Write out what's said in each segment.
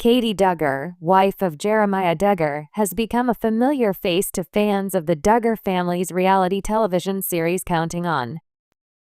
Katey Duggar, wife of Jeremiah Duggar, has become a familiar face to fans of the Duggar family's reality television series Counting On.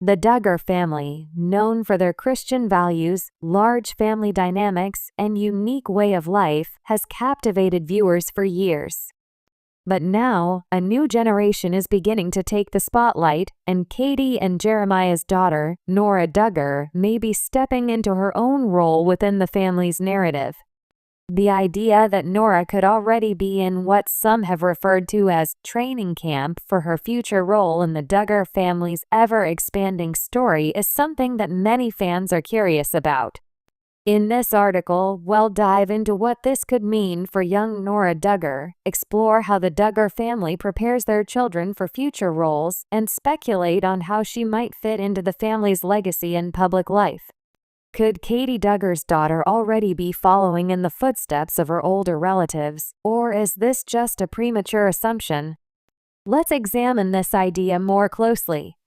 The Duggar family, known for their Christian values, large family dynamics, and unique way of life, has captivated viewers for years. But now, a new generation is beginning to take the spotlight, and Katey and Jeremiah's daughter, Nora Duggar, may be stepping into her own role within the family's narrative. The idea that Nora could already be in what some have referred to as training camp for her future role in the Duggar family's ever-expanding story is something that many fans are curious about. In this article, we'll dive into what this could mean for young Nora Duggar, explore how the Duggar family prepares their children for future roles, and speculate on how she might fit into the family's legacy and public life. Could Katey Duggar's daughter already be following in the footsteps of her older relatives, or is this just a premature assumption? Let's examine this idea more closely.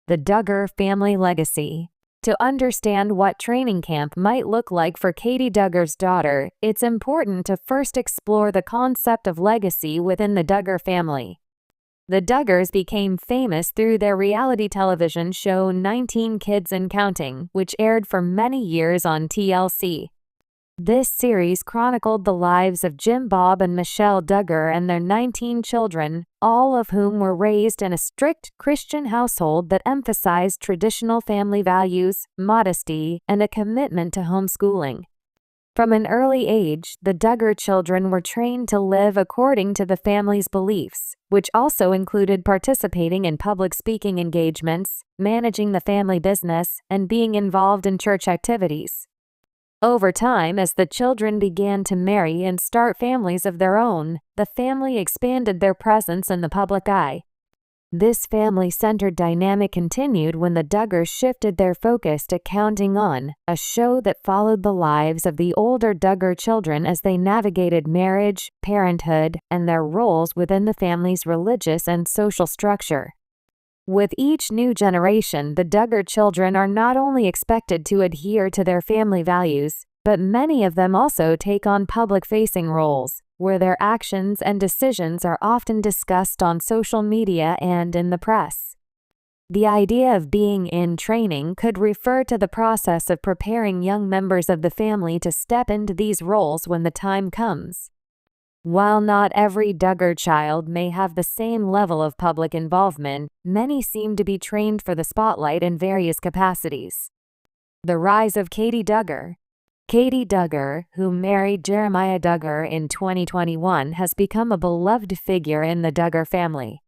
The Duggar family legacy. To understand what training camp might look like for Katey Duggar's daughter, it's important to first explore the concept of legacy within the Duggar family. The Duggars became famous through their reality television show 19 Kids and Counting, which aired for many years on TLC. This series chronicled the lives of Jim, Bob, and Michelle Duggar and their 19 children, all of whom were raised in a strict Christian household that emphasized traditional family values, modesty, and a commitment to homeschooling. From an early age, the Duggar children were trained to live according to the family's beliefs, which also included participating in public speaking engagements, managing the family business, and being involved in church activities. Over time, as the children began to marry and start families of their own, the family expanded their presence in the public eye. This family-centered dynamic continued when the Duggars shifted their focus to Counting On, a show that followed the lives of the older Duggar children as they navigated marriage, parenthood, and their roles within the family's religious and social structure. With each new generation, the Duggar children are not only expected to adhere to their family values, but many of them also take on public-facing roles, where their actions and decisions are often discussed on social media and in the press. The idea of being in training could refer to the process of preparing young members of the family to step into these roles when the time comes. While not every Duggar child may have the same level of public involvement, many seem to be trained for the spotlight in various capacities. The rise of Katey Duggar. Katey Duggar, who married Jeremiah Duggar in 2021, has become a beloved figure in the Duggar family.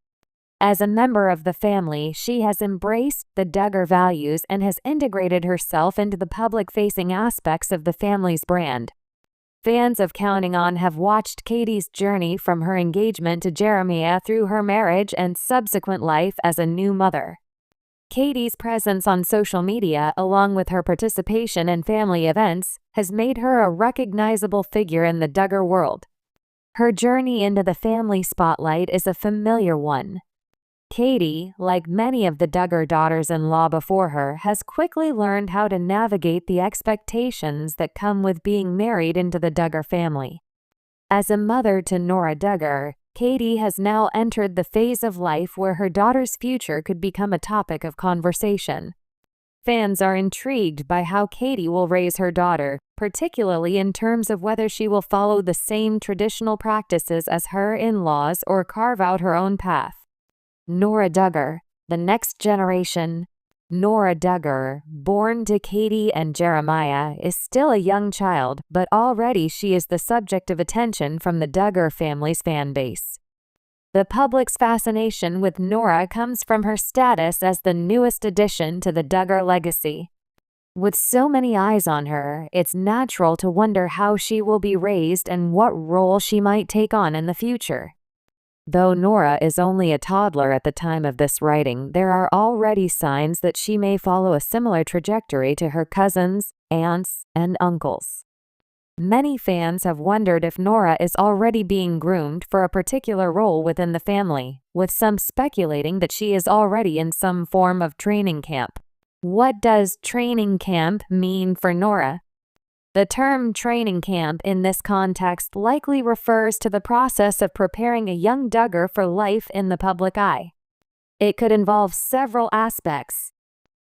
As a member of the family, she has embraced the Duggar values and has integrated herself into the public-facing aspects of the family's brand. Fans of Counting On have watched Katey's journey from her engagement to Jeremiah through her marriage and subsequent life as a new mother. Katey's presence on social media, along with her participation in family events, has made her a recognizable figure in the Duggar world. Her journey into the family spotlight is a familiar one. Katey, like many of the Duggar daughters-in-law before her, has quickly learned how to navigate the expectations that come with being married into the Duggar family. As a mother to Nora Duggar, Katey has now entered the phase of life where her daughter's future could become a topic of conversation. Fans are intrigued by how Katey will raise her daughter, particularly in terms of whether she will follow the same traditional practices as her in-laws or carve out her own path. Nora Duggar, the next generation. Nora Duggar, born to Katey and Jeremiah, is still a young child, but already she is the subject of attention from the Duggar family's fan base. The public's fascination with Nora comes from her status as the newest addition to the Duggar legacy. With so many eyes on her, it's natural to wonder how she will be raised and what role she might take on in the future. Though Nora is only a toddler at the time of this writing, there are already signs that she may follow a similar trajectory to her cousins, aunts, and uncles. Many fans have wondered if Nora is already being groomed for a particular role within the family, with some speculating that she is already in some form of training camp. What does training camp mean for Nora? The term training camp in this context likely refers to the process of preparing a young Duggar for life in the public eye. It could involve several aspects.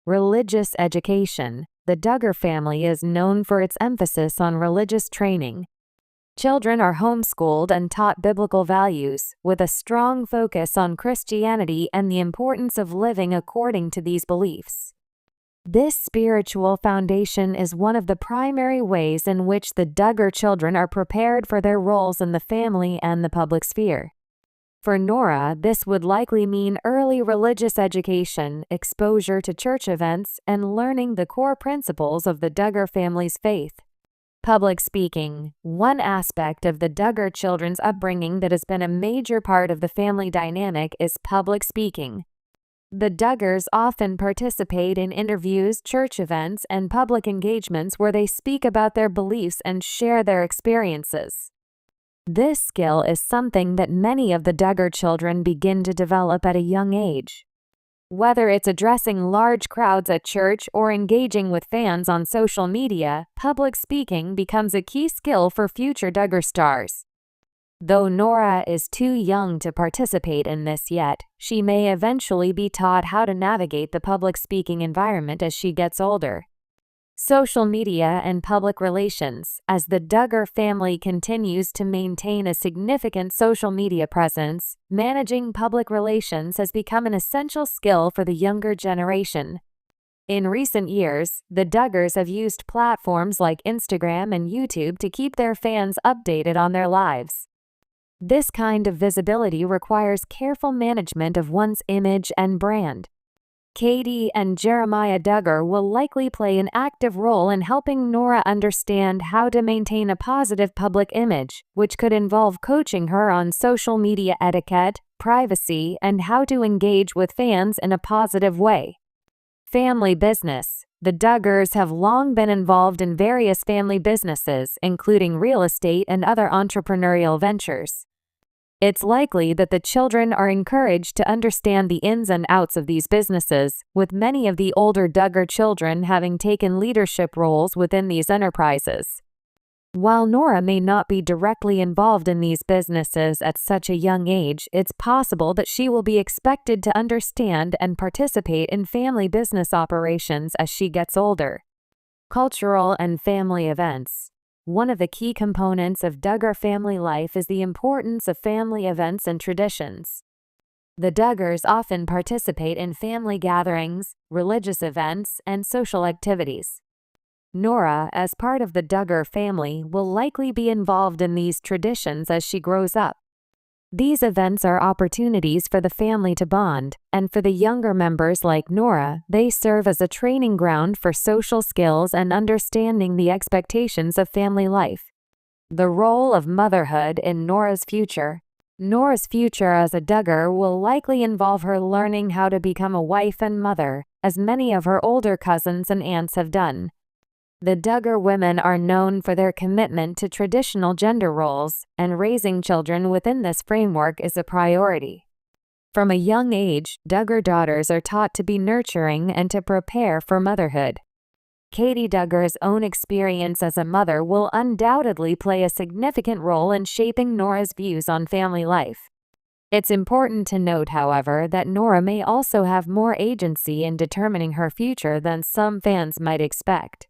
Religious education. The Duggar family is known for its emphasis on religious training. Children are homeschooled and taught biblical values, with a strong focus on Christianity and the importance of living according to these beliefs. This spiritual foundation is one of the primary ways in which the Duggar children are prepared for their roles in the family and the public sphere. For Nora, this would likely mean early religious education, exposure to church events, and learning the core principles of the Duggar family's faith. Public speaking. One aspect of the Duggar children's upbringing that has been a major part of the family dynamic is public speaking. The Duggars often participate in interviews, church events, and public engagements where they speak about their beliefs and share their experiences. This skill is something that many of the Duggar children begin to develop at a young age. Whether it's addressing large crowds at church or engaging with fans on social media, public speaking becomes a key skill for future Duggar stars. Though Nora is too young to participate in this yet, she may eventually be taught how to navigate the public speaking environment as she gets older. Social media and public relations. As the Duggar family continues to maintain a significant social media presence, managing public relations has become an essential skill for the younger generation. In recent years, the Duggars have used platforms like Instagram and YouTube to keep their fans updated on their lives. This kind of visibility requires careful management of one's image and brand. Katey and Jeremiah Duggar will likely play an active role in helping Nora understand how to maintain a positive public image, which could involve coaching her on social media etiquette, privacy, and how to engage with fans in a positive way. Family business. The Duggars have long been involved in various family businesses, including real estate and other entrepreneurial ventures. It's likely that the children are encouraged to understand the ins and outs of these businesses, with many of the older Duggar children having taken leadership roles within these enterprises. While Nora may not be directly involved in these businesses at such a young age, it's possible that she will be expected to understand and participate in family business operations as she gets older. Cultural and family events. One of the key components of Duggar family life is the importance of family events and traditions. The Duggars often participate in family gatherings, religious events, and social activities. Nora, as part of the Duggar family, will likely be involved in these traditions as she grows up. These events are opportunities for the family to bond, and for the younger members like Nora, they serve as a training ground for social skills and understanding the expectations of family life. The role of motherhood in Nora's future. Nora's future as a Duggar will likely involve her learning how to become a wife and mother, as many of her older cousins and aunts have done. The Duggar women are known for their commitment to traditional gender roles, and raising children within this framework is a priority. From a young age, Duggar daughters are taught to be nurturing and to prepare for motherhood. Katey Duggar's own experience as a mother will undoubtedly play a significant role in shaping Nora's views on family life. It's important to note, however, that Nora may also have more agency in determining her future than some fans might expect.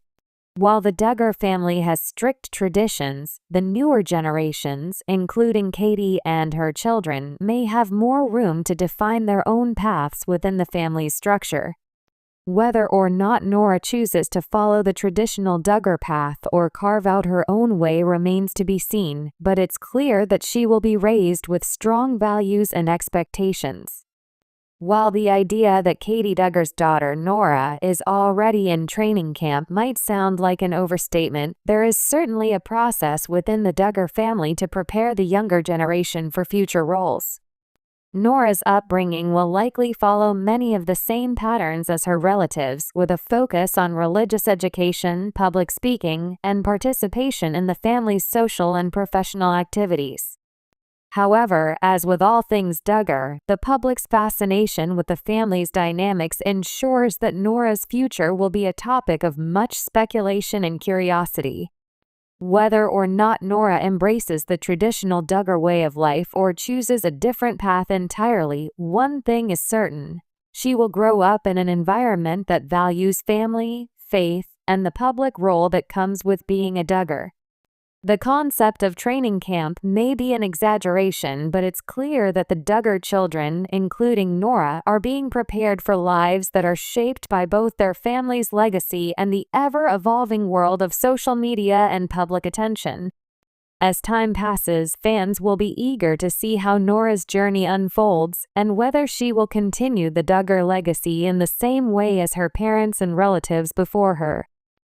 While the Duggar family has strict traditions, the newer generations, including Katey and her children, may have more room to define their own paths within the family's structure. Whether or not Nora chooses to follow the traditional Duggar path or carve out her own way remains to be seen, but it's clear that she will be raised with strong values and expectations. While the idea that Katey Duggar's daughter, Nora, is already in training camp might sound like an overstatement, there is certainly a process within the Duggar family to prepare the younger generation for future roles. Nora's upbringing will likely follow many of the same patterns as her relatives, with a focus on religious education, public speaking, and participation in the family's social and professional activities. However, as with all things Duggar, the public's fascination with the family's dynamics ensures that Nora's future will be a topic of much speculation and curiosity. Whether or not Nora embraces the traditional Duggar way of life or chooses a different path entirely, one thing is certain. She will grow up in an environment that values family, faith, and the public role that comes with being a Duggar. The concept of training camp may be an exaggeration, but it's clear that the Duggar children, including Nora, are being prepared for lives that are shaped by both their family's legacy and the ever-evolving world of social media and public attention. As time passes, fans will be eager to see how Nora's journey unfolds and whether she will continue the Duggar legacy in the same way as her parents and relatives before her.